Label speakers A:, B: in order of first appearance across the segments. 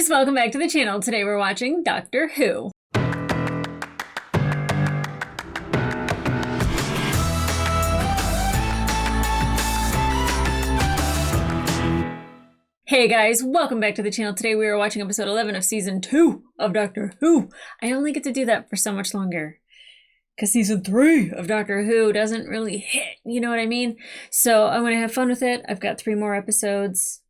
A: guys, welcome back to the channel. Today we're watching Doctor Who. Hey guys, welcome back to the channel. Today we are watching episode 11 of season 2 of Doctor Who. I only get to do that for so much longer because season 3 of Doctor Who doesn't really hit, you know what I mean? So I'm going to have fun with it. I've got 3 more episodes.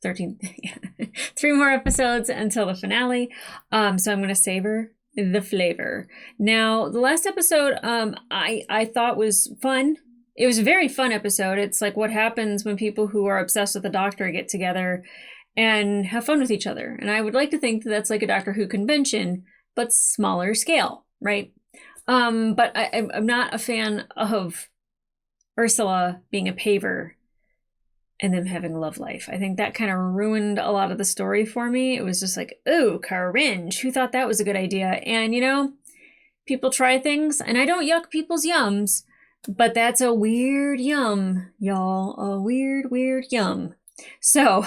A: 13, yeah. 3 more episodes until the finale. So I'm going to savor the flavor. Now, the last episode I thought was fun. It was a very fun episode. It's like what happens when people who are obsessed with the Doctor get together and have fun with each other. And I would like to think that that's like a Doctor Who convention, but smaller scale, right? But I'm not a fan of Ursula being a paver and them having a love life. I think that kind of ruined a lot of the story for me. It was just like, ooh, cringe. Who thought that was a good idea? And, you know, people try things, and I don't yuck people's yums, but that's a weird yum, y'all. A weird, weird yum. So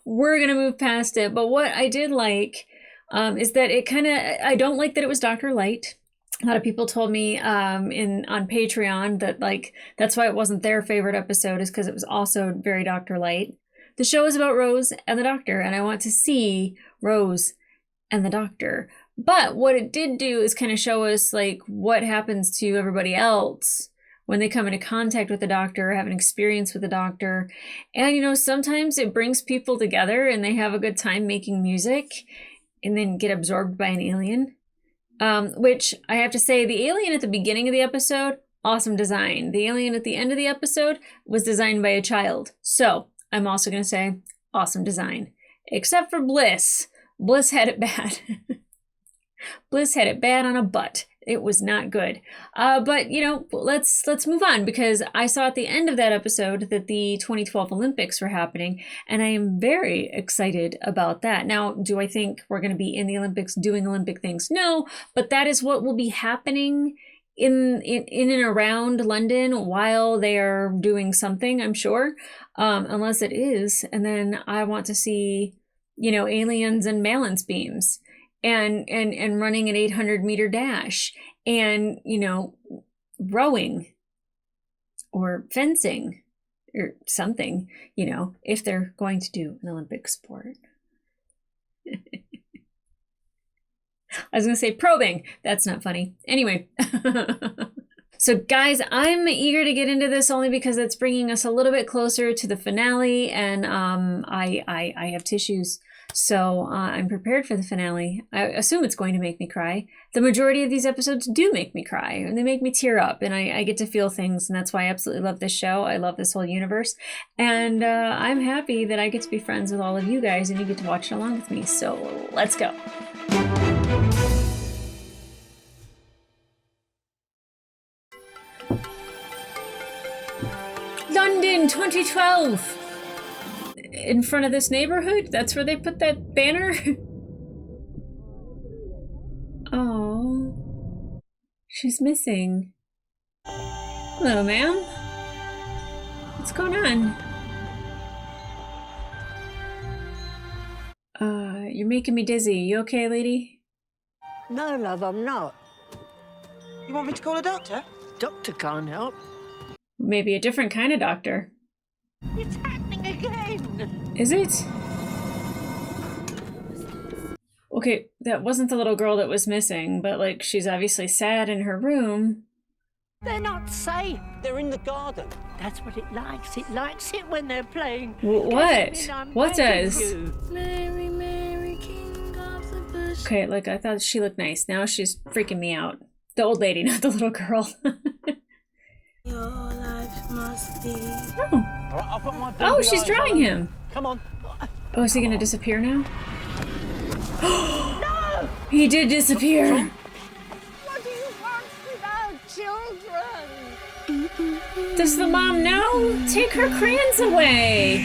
A: we're going to move past it. But what I did like is that it kind of, I don't like that it was Dr. Light. A lot of people told me on Patreon that like that's why it wasn't their favorite episode, is because it was also very Dr. Light. The show is about Rose and the Doctor, and I want to see Rose and the Doctor. But what it did do is kind of show us like what happens to everybody else when they come into contact with the Doctor, have an experience with the Doctor. And, you know, sometimes it brings people together and they have a good time making music and then get absorbed by an alien. Which I have to say, the alien at the beginning of the episode, awesome design. The alien at the end of the episode was designed by a child. So I'm also going to say awesome design. Except for Bliss. Bliss had it bad. Bliss had it bad on a butt. It was not good. But, you know, let's move on, because I saw at the end of that episode that the 2012 Olympics were happening, and I am very excited about that. Now, do I think we're going to be in the Olympics doing Olympic things? No, but that is what will be happening in and around London while they are doing something, I'm sure, unless it is. And then I want to see, you know, aliens and balance beams. And running an 800-meter dash, and, you know, rowing or fencing or something, you know, if they're going to do an Olympic sport. I was going to say probing. That's not funny. Anyway. So guys, I'm eager to get into this only because it's bringing us a little bit closer to the finale, and I have tissues. So I'm prepared for the finale. I assume it's going to make me cry. The majority of these episodes do make me cry, and they make me tear up, and I get to feel things, and that's why I absolutely love this show. I love this whole universe, and I'm happy that I get to be friends with all of you guys, and you get to watch it along with me. So let's go. London 2012! In front of this neighborhood? That's where they put that banner? Oh, she's missing. Hello, ma'am. What's going on? You're making me dizzy. You okay, lady?
B: No, love, I'm not.
C: You want me to call a doctor?
B: Doctor can't help.
A: Maybe a different kind of doctor.
B: It's happening again.
A: Is it? Okay, that wasn't the little girl that was missing, but like she's obviously sad in her room.
B: They're not safe.
C: They're in the garden.
B: That's what it likes. It likes it when they're playing.
A: What? What does?
B: Mary, Mary, King of the Bush.
A: Okay, like I thought she looked nice. Now she's freaking me out. The old lady, not the little girl.
D: Your life must be.
A: Oh.
C: All right, I'll put my
A: Oh, she's
C: eyes
A: drawing
C: on.
A: him.
C: Come on.
A: Oh, is he gonna disappear now?
B: No!
A: He did disappear.
B: What do you want with our children?
A: Does the mom know? Take her crayons away.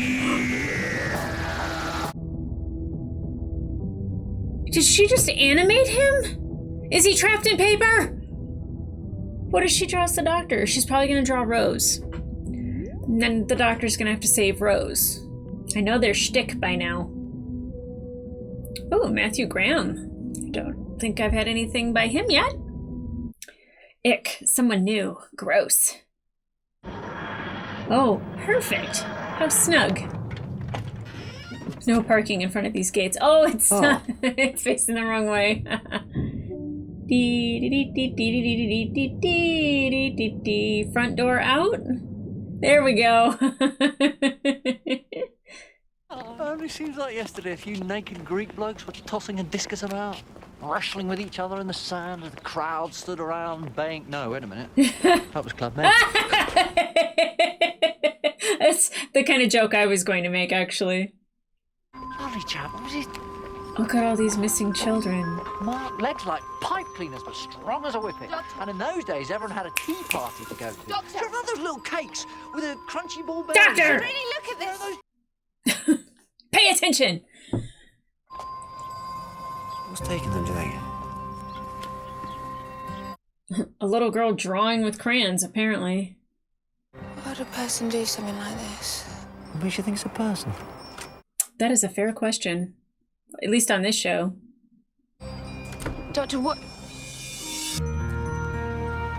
A: Did she just animate him? Is he trapped in paper? What if she draws the Doctor? She's probably gonna draw Rose. And then the Doctor's gonna have to save Rose. I know their shtick by now. Oh, Matthew Graham. Don't think I've had anything by him yet. Ick, someone new. Gross. Oh, perfect. How snug. No parking in front of these gates. Oh, it's not. It's facing the wrong way. Front door out. There we go.
E: It only seems like yesterday a few naked Greek blokes were tossing a discus about, wrestling with each other in the sand as the crowd stood around baying. No, wait a minute. That was Club Med.
A: That's the kind of joke I was going to make, actually.
E: Lovely chap. What was his
A: Look at all these missing children.
E: mark? Legs like pipe cleaners, but strong as a whippet. And in those days, everyone had a tea party to go to. Do you remember those little cakes with a crunchy ball bearing?
A: Doctor!
B: Really look at this.
A: Pay attention!
E: What's taking them, do you think?
A: A little girl drawing with crayons, apparently.
B: Why would a person do something like this?
E: What makes you think it's a person?
A: That is a fair question. At least on this show.
B: Doctor, what?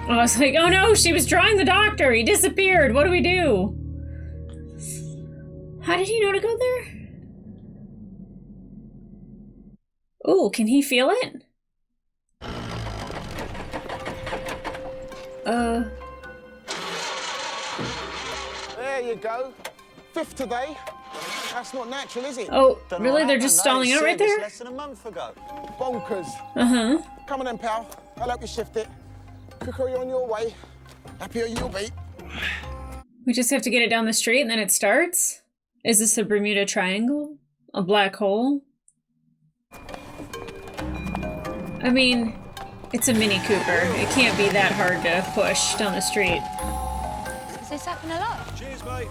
A: I was like, oh no, she was drawing the doctor! He disappeared! What do we do? How did he know to go there? Oh, can he feel it?
F: There you go. 5th today. That's not natural, is it?
A: Oh, really? They're just stalling out right there?
C: Less than a month ago.
F: Bonkers.
A: Uh-huh.
F: Come on then, pal. I'll help you shift it. Quicker you're on your way. Happier you'll be.
A: We just have to get it down the street and then it starts? Is this a Bermuda Triangle? A black hole? I mean, it's a Mini Cooper. It can't be that hard to push down the street.
B: Does this happen a lot?
C: Cheers, mate.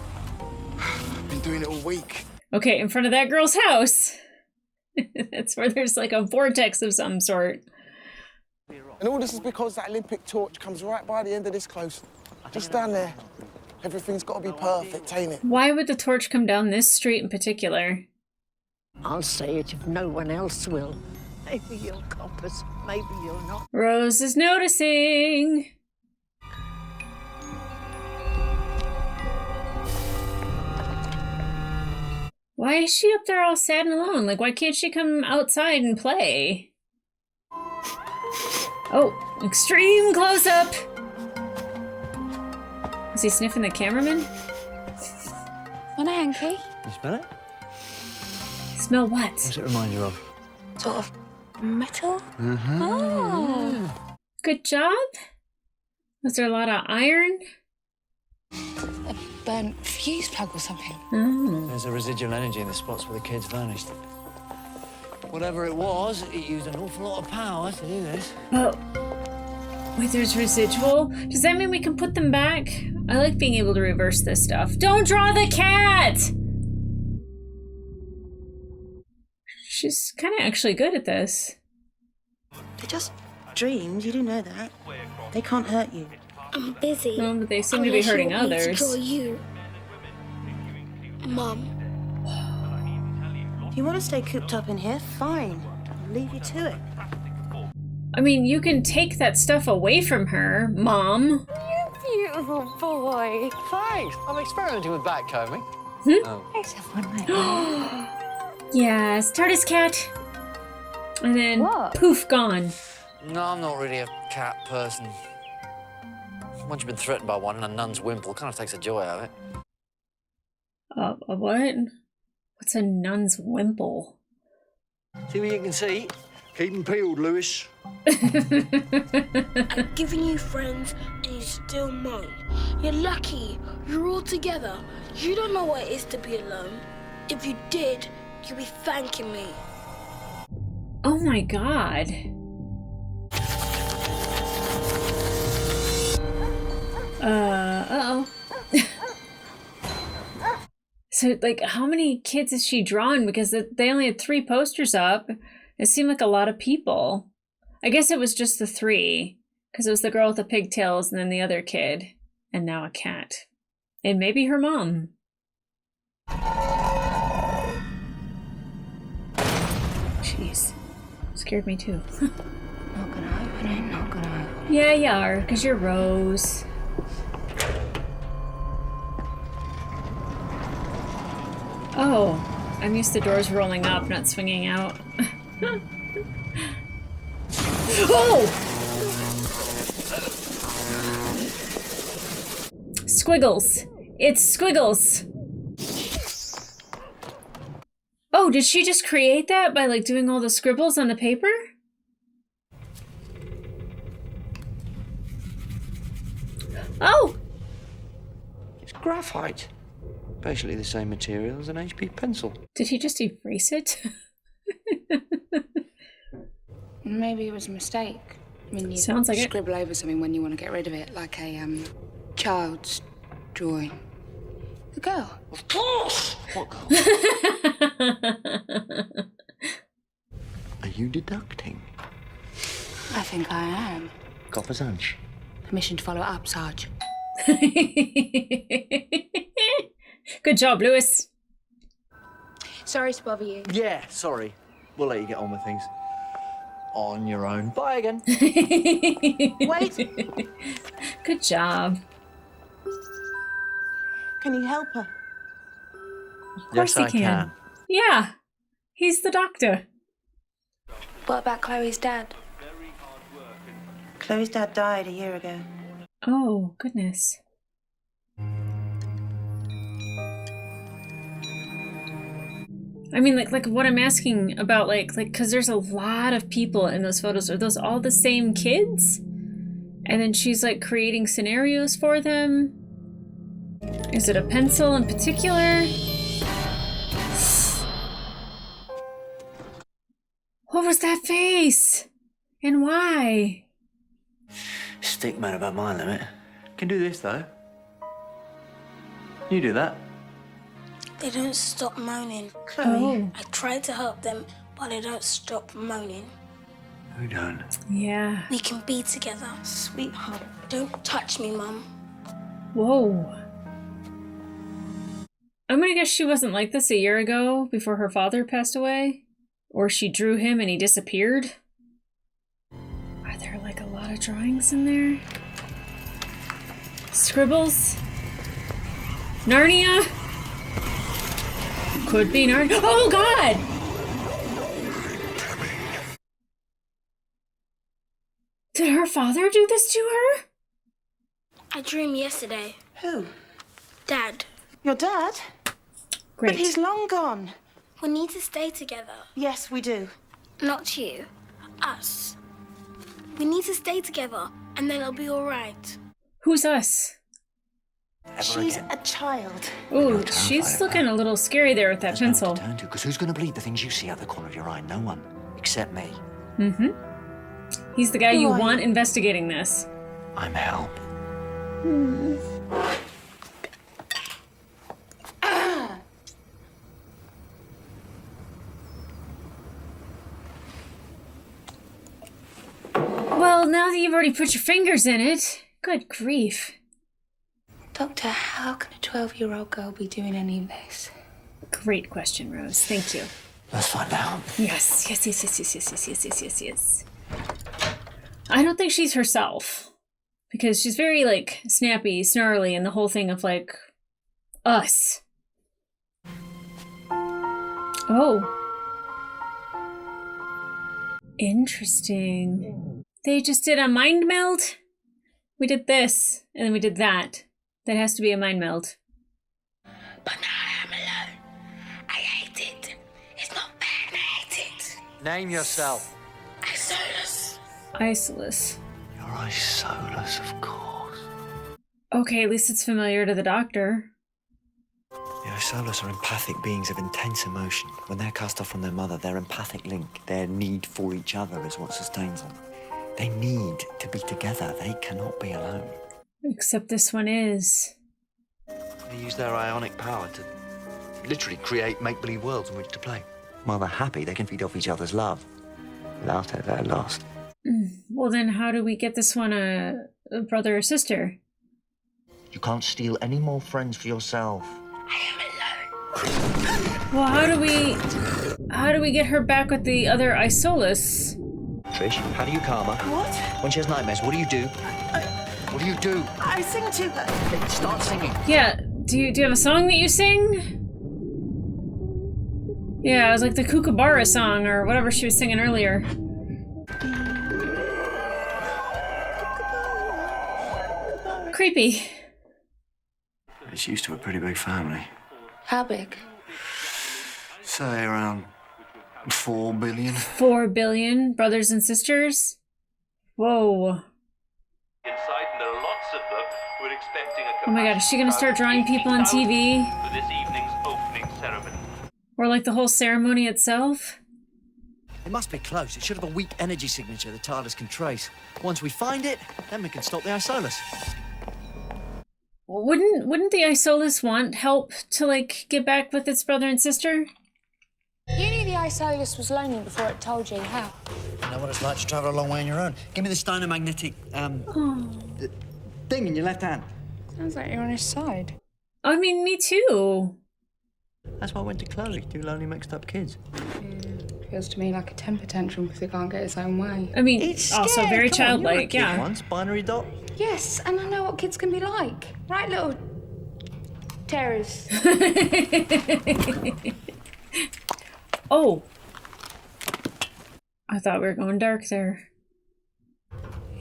F: I've been doing it all week.
A: Okay, in front of that girl's house. That's where there's like a vortex of some sort.
F: And all this is because that Olympic torch comes right by the end of this close. Just down there. Everything's got to be perfect, ain't it?
A: Why would the torch come down this street in particular?
G: I'll say it if no one else will. Maybe you'll compass, maybe you'll not.
A: Rose is noticing. Why is she up there all sad and alone? Like, why can't she come outside and play? Oh, extreme close-up! Is he sniffing the cameraman?
B: Want a hanky?
E: You smell it?
A: Smell what?
E: What's it remind you of?
B: Sort of metal? Oh.
A: Good job? Was there a lot of iron?
B: A burnt fuse plug or something.
A: Oh.
E: There's a residual energy in the spots where the kids vanished. Whatever it was, it used an awful lot of power to do this.
A: Oh. Wait, there's residual? Does that mean we can put them back? I like being able to reverse this stuff. Don't draw the cat! She's kind of actually good at this.
H: They're just dreams, you do know that. They can't hurt you.
D: I'm busy.
A: No, but they seem to be hurting
D: Unless you want me to
A: others.
D: draw you. Mum.
H: If you want to stay cooped up in here, fine. I'll leave you to it.
A: I mean, you can take that stuff away from her, Mom.
B: Beautiful boy.
E: Thanks. I'm experimenting with backcombing.
B: Let's have one, mate.
A: Yes, TARDIS cat. And then
B: What?
A: poof, gone.
E: No, I'm not really a cat person. Once you've been threatened by one and a nun's wimple, kind of takes the joy out of it.
A: A what? What's a nun's wimple?
E: See what you can see. Keep 'em peeled, Lewis.
D: I've given you friends and you still moan. You're lucky. You're all together. You don't know what it is to be alone. If you did, you'd be thanking me.
A: Oh my god. Uh-oh. So, like, how many kids is she drawn? Because they only had 3 posters up. It seemed like a lot of people. I guess it was just the 3. Because it was the girl with the pigtails and then the other kid. And now a cat. And maybe her mom. Jeez. Scared me too.
B: Not gonna open it, not gonna open
A: Yeah, you are, because you're Rose. Oh, I'm used to doors rolling up, not swinging out. Oh! Squiggles. It's Squiggles. Oh, did she just create that by like doing all the scribbles on the paper? Oh!
E: It's graphite. Basically the same material as an HP pencil.
A: Did he just erase it?
B: Maybe it was a mistake. I mean, you
A: Sounds like it.
B: scribble over something when you want to get rid of it, like a child's drawing. The girl.
E: Of course! What girl? Are you deducting?
B: I think I am.
E: Copper's hunch.
B: Permission to follow it up, Sarge.
A: Good job, Lewis.
B: Sorry to bother you.
E: Yeah, sorry. We'll let you get on with things. On your own. Bye again.
H: Wait,
A: Good job.
H: can you help her?
A: Of course he can. Yeah, he's the doctor.
B: What about Chloe's dad?
H: Chloe's dad died a year ago.
A: Oh, goodness. I mean, like what I'm asking about, like, because there's a lot of people in those photos. Are those all the same kids? And then she's, like, creating scenarios for them? Is it a pencil in particular? What was that face? And why?
E: Stick man about my limit. Can do this, though. You do that.
D: They don't stop moaning.
H: Chloe,
D: I tried to help them, but they don't stop moaning.
E: Who don't?
A: Yeah.
D: We can be together.
H: sweetheart.
D: Don't touch me, Mum.
A: Whoa. I'm gonna guess she wasn't like this a year ago before her father passed away. Or she drew him and he disappeared. Are there like a lot of drawings in there? Scribbles? Narnia? Could be Narnia. Oh God! Did her father do this to her?
D: I dreamed yesterday.
H: Who?
D: Dad,
H: Your dad?
A: Great.
H: But he's long gone.
D: we need to stay together.
H: Yes, we do.
D: Not you. Us. We need to stay together, and then it'll be all right.
A: Who's us?
H: She's a child.
A: Ooh, she's looking a little scary there with that pencil.
E: Turn to, because who's going to believe the things you see out the corner of your eye? No one. Except me.
A: Mm-hmm. He's the guy
H: Who
A: you
H: are
A: want
H: you?
A: investigating this.
E: I'm help.
A: Well, now that you've already put your fingers in it, good grief.
B: Doctor, how can a 12-year-old girl be doing any of this?
A: Great question, Rose. Thank you.
E: Let's find out.
A: Yes. I don't think she's herself. Because she's very, like, snappy, snarly, and the whole thing of, like, us. Oh. Interesting. They just did a mind meld? We did this, and then we did that. That has to be a mind meld.
D: But now I am alone. I hate it. It's not bad, I hate it.
E: Name yourself.
D: Isolus.
A: Isolus.
E: You're Isolus, of course.
A: Okay, at least it's familiar to the doctor.
I: The Isolus are empathic beings of intense emotion. When they're cast off from their mother, their empathic link, their need for each other is what sustains them. They need to be together. They cannot be alone.
A: Except this one is.
I: They use their ionic power to literally create make-believe worlds in which to play. While they're happy, they can feed off each other's love. Without it, they're lost.
A: Well, then how do we get this one a brother or sister?
I: You can't steal any more friends for yourself.
D: I am alone.
A: Well, how do we get her back with the other Isolus?
I: Trish, how do you calm her?
H: What?
I: When she has nightmares, what do you do? What do you do?
H: I sing to her.
I: Start singing.
A: Yeah, do you have a song that you sing? Yeah, it was like the Kookaburra song or whatever she was singing earlier. Creepy.
I: It's used to a pretty big family.
B: How big?
I: Say around 4 billion.
A: 4 billion brothers and sisters? Whoa.
J: Inside, and there are lots of them. We're expecting a
A: Oh my god, is she gonna start drawing people on TV?
J: for this evening's opening ceremony.
A: Or like the whole ceremony itself?
I: It must be close. It should have a weak energy signature the TARDIS can trace. Once we find it, then we can stop the Isolus.
A: Wouldn't the Isolus want help to like get back with its brother and sister?
B: You knew the Isolus was lonely before it told you how.
I: You know what it's like to travel a long way on your own. Give me the Steiner magnetic, thing in your left hand.
B: Sounds like you're on his side.
A: I mean, me too.
I: That's why I went to Chloe. 2 lonely mixed up kids.
B: Feels to me like a temper tantrum because he can't get his own way.
A: I mean,
I: It's
A: also
I: scared.
A: very
I: Come on, you were a
A: childlike,
I: kid
A: yeah.
I: Once, binary dot.
B: Yes, and I know what kids can be like. Right, little terrors.
A: Oh. I thought we were going dark there.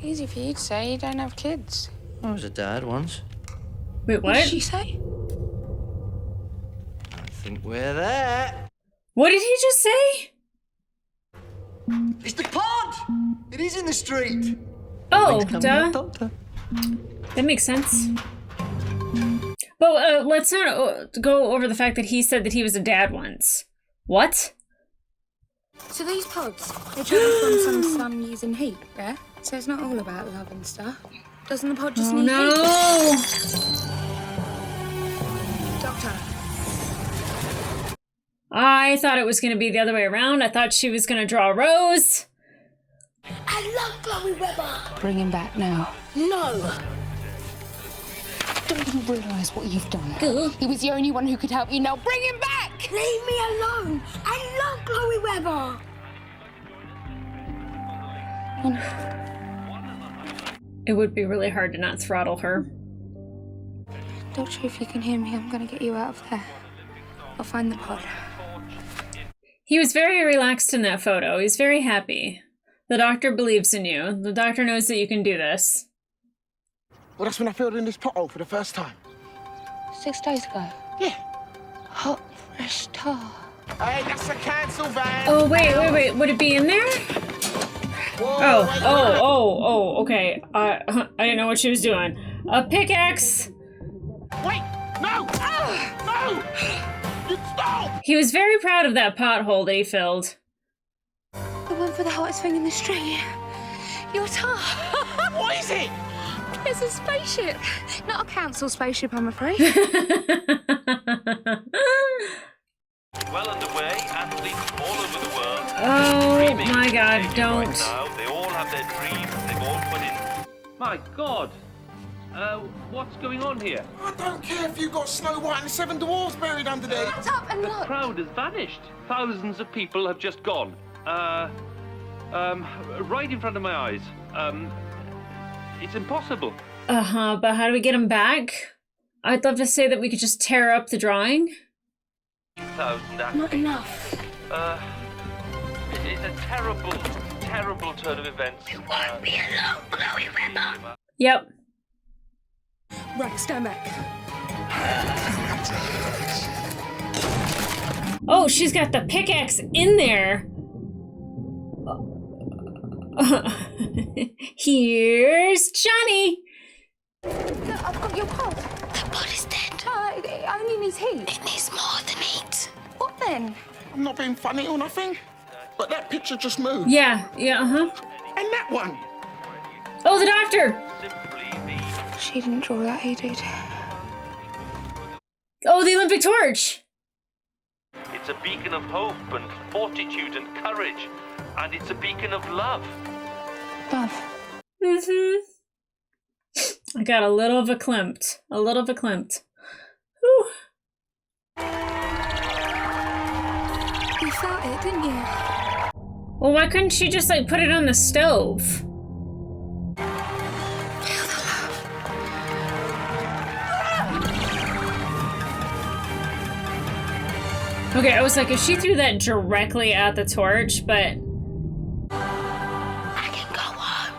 B: Easy for you to say, you don't have kids.
I: I was a dad once.
A: Wait,
B: What did
A: what?
B: she say?
I: I think we're there.
A: What did he just say?
I: It's the pod! It is in the street.
A: Oh,
I: Coming
A: duh.
I: up, Doctor.
A: That makes sense. But let's not go over the fact that he said that he was a dad once. What?
B: So these pods, they travel from some sun using heat, yeah? So it's not all about love and stuff. Doesn't the pod just
A: Oh
B: need
A: no!
B: heat? Doctor.
A: I thought it was going to be the other way around. I thought she was going to draw a rose.
D: I love Chloe Webber.
B: Bring him back now.
D: No.
B: Don't you realise what you've done? He was the only one who could help you. Now bring him back!
D: Leave me alone. I love Chloe Webber.
A: It would be really hard to not throttle her.
B: Doctor, if you can hear me, I'm going to get you out of there. I'll find the pod.
A: He was very relaxed in that photo. He's very happy. The doctor believes in you. The doctor knows that you can do this.
F: Well, that's when I filled in this pothole for the first time.
B: 6 days ago.
F: Yeah.
B: Hot, fresh tar.
F: Hey, that's a cancel van.
A: Oh, wait. Would it be in there? Oh, okay. I didn't know what she was doing. A pickaxe!
F: Wait, no! No! You stop!
A: He was very proud of that pothole that he filled.
B: The one for the hottest thing in the street. Your tar.
F: What is it?
B: It's a spaceship. Not a council spaceship, I'm afraid.
J: Well underway, athletes all over the world.
A: Oh
J: dreaming
A: my god,
J: right
A: don't.
J: now. They all have their dreams. They've all put in.
C: My God! What's going on here?
F: I don't care if you got Snow White and the 7 dwarves buried under there.
B: Get up and
C: The
B: look.
C: crowd has vanished. Thousands of people have just gone. Right in front of my eyes. It's impossible.
A: But how do we get him back? I'd love to say that we could just tear up the drawing.
J: 2,000 athletes.
D: Not enough.
J: It's a terrible, terrible turn of events.
D: You won't be alone, Chloe Webber.
A: Yep.
B: Right, stand back.
A: Oh, she's got the pickaxe in there. Here's Johnny.
B: Look, I've got your pod.
D: The pod is dead.
B: It only needs heat.
D: It needs more than heat.
B: What then?
F: I'm not being funny or nothing, but that picture just moved.
A: Yeah,
F: And that one.
A: Oh, the doctor.
B: She didn't draw that, he did.
A: Oh, the Olympic torch.
J: It's a beacon of hope and fortitude and courage. And it's a beacon of love.
B: Love.
A: I got a little verklempt. Whew.
B: felt it, didn't you?
A: Well, why couldn't she just like put it on the stove?
B: Feel the love.
A: Okay, I was like, if she threw that directly at the torch, but...
D: I can go home.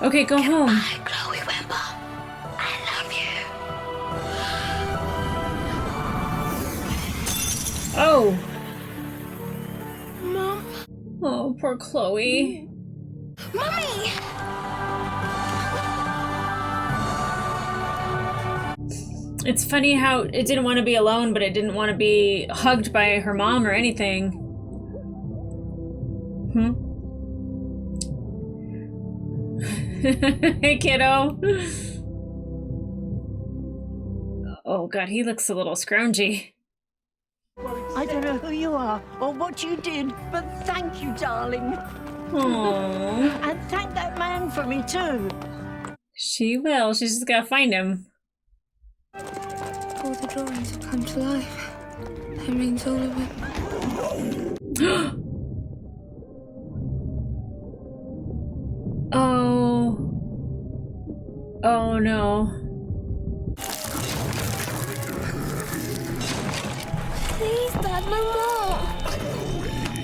A: Okay, go home.
D: Bye, Chloe Wimber. I love you.
A: Oh.
D: Mom.
A: Oh, poor Chloe.
D: Mummy!
A: It's funny how it didn't want to be alone, but it didn't want to be hugged by her mom or anything. Hey, kiddo. Oh, God, he looks a little scroungy.
G: I don't know who you are or what you did, but thank you, darling.
A: Aww.
G: And thank that man for me, too.
A: She will. She's just gotta find him.
B: All the drawings have come to life. That means all of it.
A: Oh. Oh no.
D: Please, Dad, no more.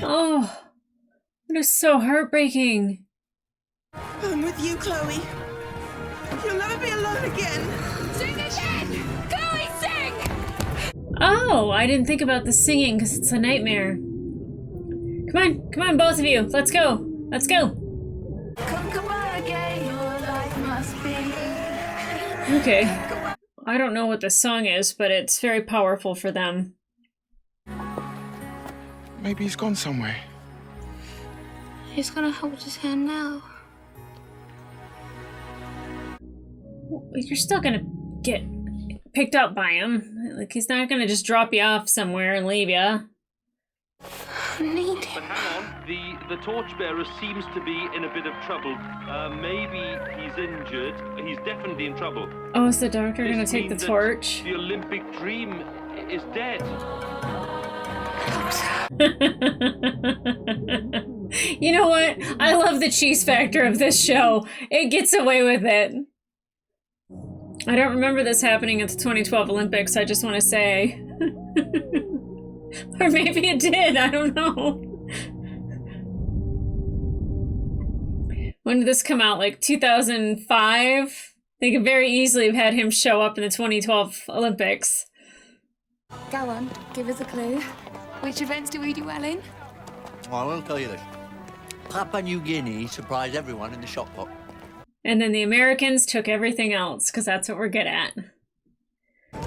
A: Oh. It is so heartbreaking.
H: I'm with you, Chloe. You'll never be alone again.
B: Sing again! Chloe, sing!
A: Oh, I didn't think about the singing because it's a nightmare. Come on, both of you. Let's go. Let's go. Okay. I don't know what the song is, but it's very powerful for them.
F: Maybe he's gone somewhere.
B: He's gonna hold his hand now.
A: You're still gonna get picked up by him. Like, he's not gonna just drop you off somewhere and leave you.
B: I need him.
J: But hang on, the torchbearer seems to be in a bit of trouble. Maybe he's injured. He's definitely in trouble.
A: Oh, is the doctor gonna take the
J: means that
A: torch?
J: The Olympic dream is dead.
A: You know what? I love the cheese factor of this show. It gets away with it. I don't remember this happening at the 2012 Olympics, I just want to say. Or maybe it did, I don't know. When did this come out? Like 2005? They could very easily have had him show up in the 2012 Olympics.
B: Go on, give us a clue. Which events do we do well in?
E: I will tell you this. Papua New Guinea surprised everyone in the shot pot.
A: And then the Americans took everything else, because that's what we're good at.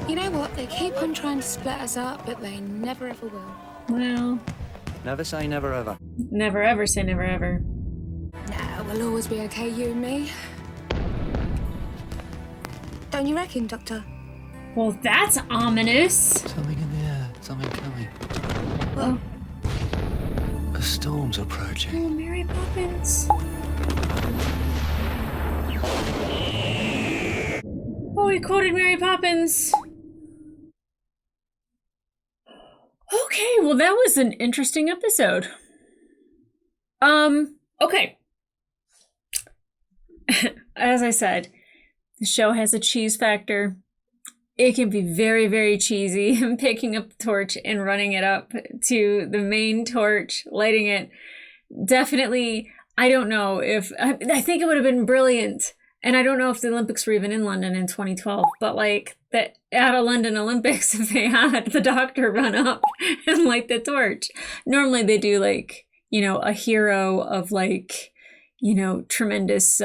B: You know what? They keep on trying to split us up, but they never ever will.
A: Well,
E: Never say never ever.
A: never ever say never ever.
B: Nah, we'll always be okay, you and me. Don't you reckon, Doctor?
A: Well, that's ominous.
I: Something in the air, something coming.
A: Oh,
I: A storm's approaching.
A: oh, Mary Poppins. Oh, he quoted Mary Poppins. Okay, well, that was an interesting episode. Okay. As I said, the show has a cheese factor. It can be very, very cheesy. Picking up the torch and running it up to the main torch, lighting it. Definitely, I don't know if... I think it would have been brilliant. And I don't know if the Olympics were even in London in 2012. But like, that at a London Olympics, if they had the doctor run up and light the torch. Normally they do like, you know, a hero of like, you know, tremendous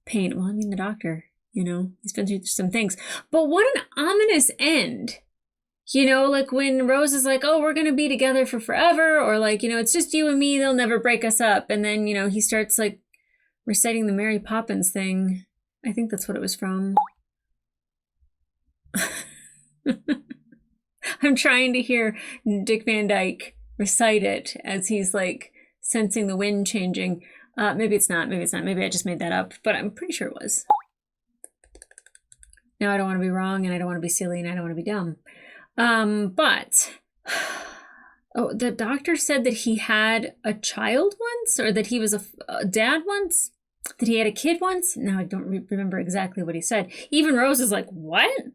A: pain. Well, I mean, the doctor, you know, he's been through some things. But what an ominous end. You know, like when Rose is like, oh, we're going to be together for forever. Or like, you know, it's just you and me. They'll never break us up. And then, you know, he starts like reciting the Mary Poppins thing. I think that's what it was from. I'm trying to hear Dick Van Dyke recite it as he's like sensing the wind changing. Maybe it's not. Maybe I just made that up, but I'm pretty sure it was. Now I don't want to be wrong, and I don't want to be silly, and I don't want to be dumb. But Oh, the doctor said that he had a child once, or that he was a dad once, that he had a kid once. Now I don't remember exactly what he said. Even Rose is like, what?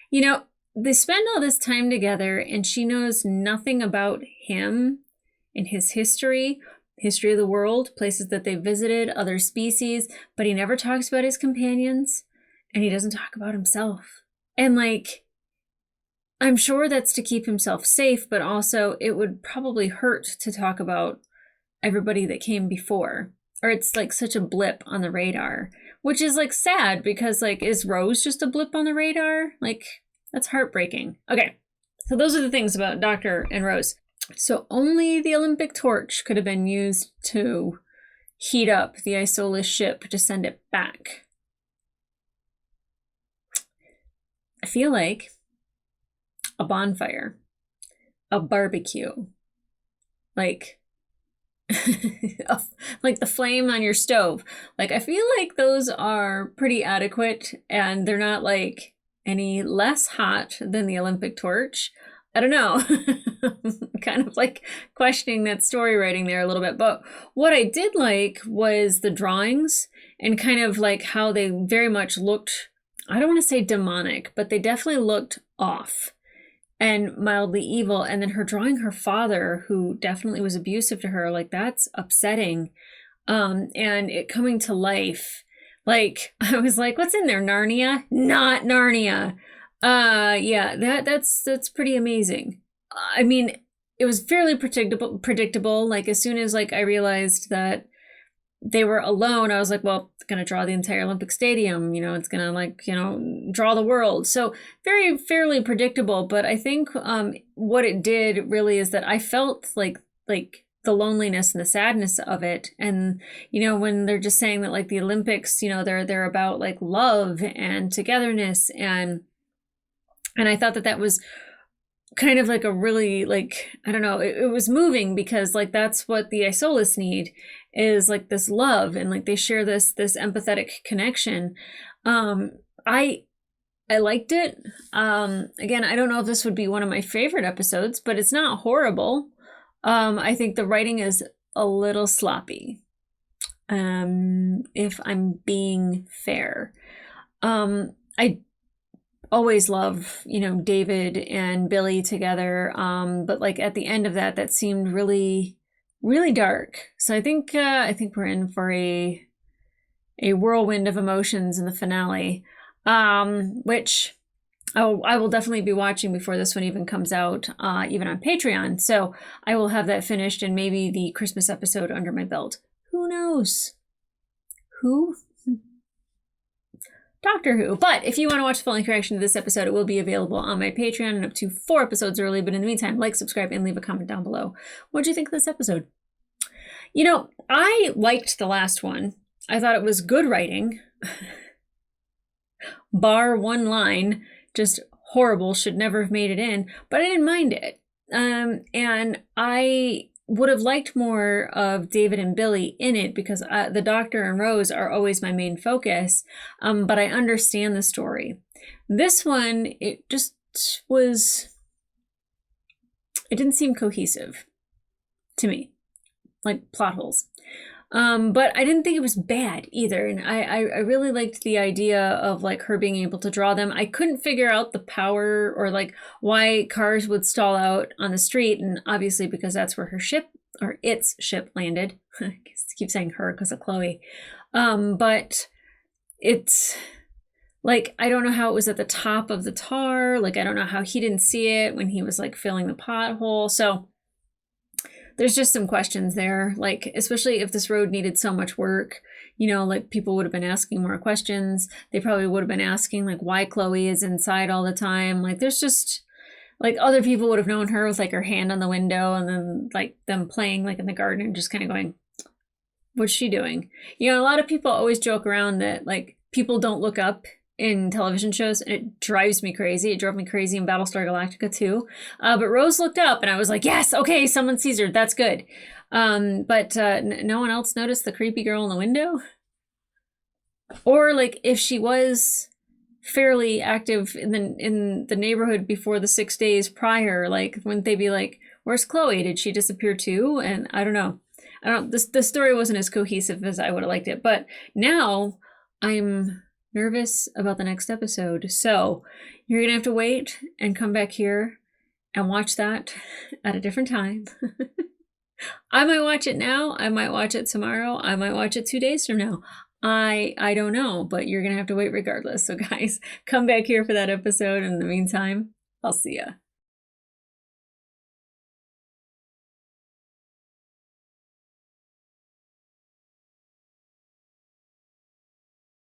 A: You know, they spend all this time together and she knows nothing about him and his history of the world, places that they visited, other species, but he never talks about his companions and he doesn't talk about himself. And like, I'm sure that's to keep himself safe, but also it would probably hurt to talk about everybody that came before, or it's like such a blip on the radar, which is like sad because like, is Rose just a blip on the radar? Like, that's heartbreaking. Okay, so those are the things about Doctor and Rose. So only the Olympic torch could have been used to heat up the Isola ship to send it back. I feel like a bonfire, a barbecue, like like the flame on your stove. Like, I feel like those are pretty adequate and they're not like any less hot than the Olympic torch. I don't know. Kind of like questioning that story writing there a little bit. But what I did like was the drawings and kind of like how they very much looked, I don't want to say demonic, but they definitely looked off and mildly evil. And then her drawing her father, who definitely was abusive to her, like that's upsetting. And it coming to life, like I was like, what's in there, Narnia? Not Narnia. Yeah, that's pretty amazing. I mean, it was fairly predictable. Like as soon as like I realized that they were alone, I was like, well, it's gonna draw the entire Olympic Stadium, you know, it's gonna like, you know, draw the world. So fairly predictable. But I think what it did really is that I felt like the loneliness and the sadness of it. And, you know, when they're just saying that like the Olympics, you know, they're about like love and togetherness, and I thought that was kind of like a really like, I don't know, it was moving because like that's what the Isolas need, is like this love, and like they share this empathetic connection. I liked it. Again, I don't know if this would be one of my favorite episodes, but it's not horrible. I think the writing is a little sloppy, if I'm being fair. I always love, you know, David and Billy together, but like at the end of that seemed really dark. So I think we're in for a whirlwind of emotions in the finale, which I will definitely be watching before this one even comes out, even on Patreon. So I will have that finished and maybe the Christmas episode under my belt. Who knows? Who? Doctor Who. But if you want to watch the full correction of this episode, it will be available on my Patreon and up to 4 episodes early. But in the meantime, like, subscribe, and leave a comment down below. What did you think of this episode? You know, I liked the last one. I thought it was good writing. Bar one line, just horrible, should never have made it in. But I didn't mind it. And I would have liked more of David and Billy in it because the Doctor and Rose are always my main focus, but I understand the story. This one, it didn't seem cohesive to me, like plot holes. But I didn't think it was bad either. And I really liked the idea of like her being able to draw them. I couldn't figure out the power or like why cars would stall out on the street. And obviously because that's where her ship, or its ship, landed. I keep saying her because of Chloe. But it's like, I don't know how it was at the top of the tar. Like, I don't know how he didn't see it when he was like filling the pothole. So there's just some questions there, like, especially if this road needed so much work, you know, like people would have been asking more questions. They probably would have been asking like why Chloe is inside all the time. Like there's just like other people would have known her with like her hand on the window and then like them playing like in the garden and just kind of going, what's she doing? You know, a lot of people always joke around that like people don't look up in television shows, and it drives me crazy. It drove me crazy in Battlestar Galactica too. But Rose looked up and I was like, yes, okay, someone sees her. That's good. But no one else noticed the creepy girl in the window? Or like if she was fairly active in the neighborhood before the 6 days prior, like wouldn't they be like, Where's Chloe? Did she disappear too? And I don't know. The story wasn't as cohesive as I would have liked it, but now I'm nervous about the next episode. So you're gonna have to wait and come back here and watch that at a different time. I might watch it now. I might watch it tomorrow. I might watch it 2 days from now. I don't know, but you're gonna have to wait regardless. So guys, come back here for that episode. In the meantime, I'll see ya.